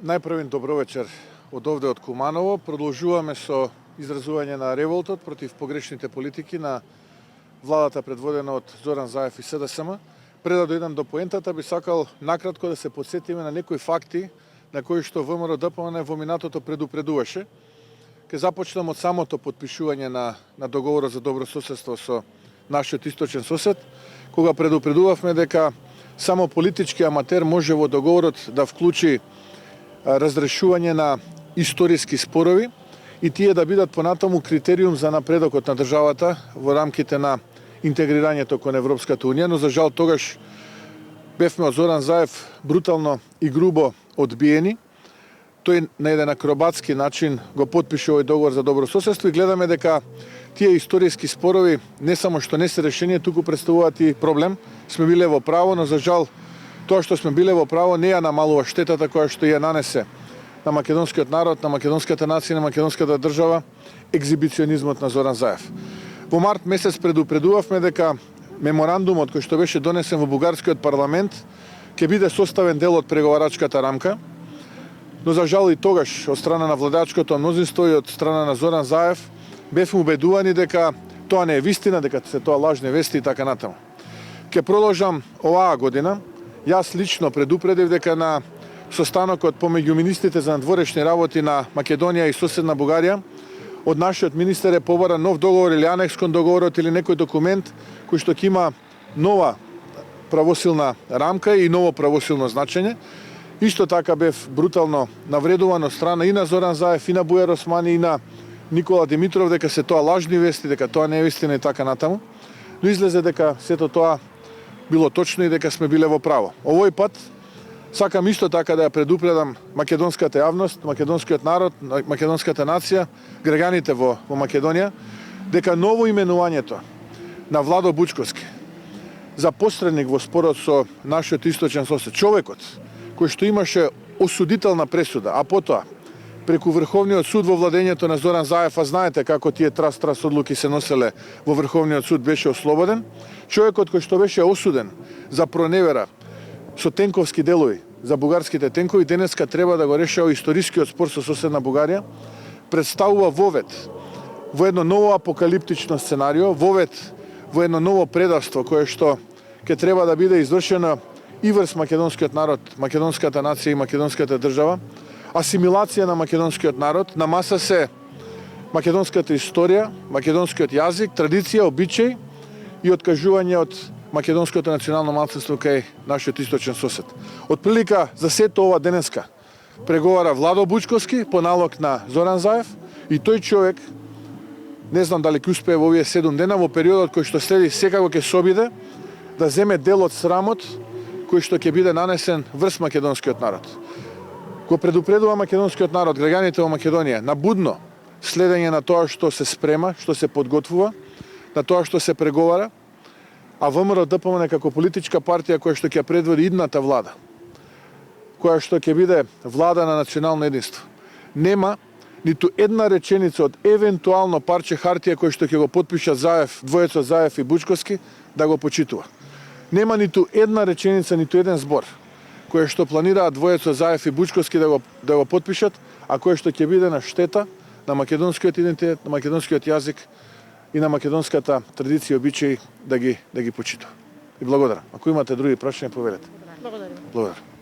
Најпрвен добро вечер од овде од Куманово. Продолжуваме со изразување на револтот против погрешните политики на владата предводена од Зоран Заев и СДСМ. Пред да дојдам до поентата, би сакал накратко да се подсетиме на некои факти на кои што ВМРО-ДПМН во минатото предупредуваше. Ке започнам од самото подпишување на договорот за добрососедство со нашиот источен сосед, кога предупредувавме дека само политички аматер може во договорот да вклучи разрешување на историски спорови и тие да бидат понатаму критериум за напредокот на државата во рамките на интегрирањето кон Европската унија, но за жал тогаш бевме од Зоран Заев брутално и грубо одбиени. Тој на еден акробатски начин го подпише овој договор за добрососедство и гледаме дека тие историски спорови не само што не се решение, туку представуваат и проблем. Сме биле во право, но за жал тоа што сме биле во право не ја намалува штетата која што ја нанесе на македонскиот народ, на македонската нација, на македонската држава екзибиционизмот на Зоран Заев. Во март месец предупредувавме дека меморандумот кој што беше донесен во бугарскиот парламент ќе биде составен дел од преговарачката рамка, но за жал и тогаш од страна на владеачкото мнозинство и од страна на Зоран Заев бевме убедувани дека тоа не е вистина, дека се тоа лажни вести и така натаму. Ке продолжам оваа година. Јас лично предупредив дека на состанокот помеѓу министрите за надворешни работи на Македонија и соседна Бугарија од нашиот министер е побара нов договор или анекс кон договорот или некој документ кој што ќе има нова правосилна рамка и ново правосилно значење. Исто така бев брутално навредуван од страна и на Зоран Заев, и на Бујар Османи, и на Никола Димитров дека се тоа лажни вести, дека тоа не е вистина и така натаму. Но излезе дека сето тоа било точно и дека сме биле во право. Овој пат сакам исто така да ја предупредам македонската јавност, македонскиот народ, македонската нација, граѓаните во Македонија, дека ново именувањето на Владо Бучковски за посредник во спорот со нашиот источен сосед, човекот кој што имаше осудителна пресуда, а потоа преку Врховниот суд во владењето на Зоран Заев, а знаете како тие трас одлуки се носеле во Врховниот суд, беше ослободен. Човекот кој што беше осуден за проневера со тенковски делови за бугарските тенкови, денеска треба да го решава историскиот спор со соседна Бугарија, представува вовед во едно ново апокалиптично сценарио, вовед во едно ново предавство кое што ќе треба да биде извршено и врз македонскиот народ, македонската нација и македонската држава, асимилација на македонскиот народ, на маса се македонската историја, македонскиот јазик, традиција, обичаи и откажување од македонското национално малцинство кај нашиот источен сосед. Од прилика за сето ова денеска преговара Владо Бучковски по налог на Зоран Заев и тој човек, не знам дали ќе успее во овие 7 дена, во периодот кој што следи секако ќе се обиде да земе дел од срамот кој што ќе биде нанесен врз македонскиот народ. Го предупредува македонскиот народ, граѓаните во Македонија, на будно следење на тоа што се спрема, што се подготвува, на тоа што се преговара, а ВМРО-ДПМН како политичка партија која што ќе предводи идната влада, која што ќе биде влада на национално единство, нема ниту една реченица од евентуално парче хартија кој што ќе го подпишат Заев, двојецот Заев и Бучковски, да го почитува. Нема ниту една реченица, ниту еден збор кој што планираат двојецот Заев и Бучковски да го подпишат, а кој што ќе биде на штета на македонскиот идентитет, на македонскиот јазик и на македонската традиција и обичаи да ги почитува. И благодарам. Ако имате други прашања, повелете. Благодарам. Благодарам.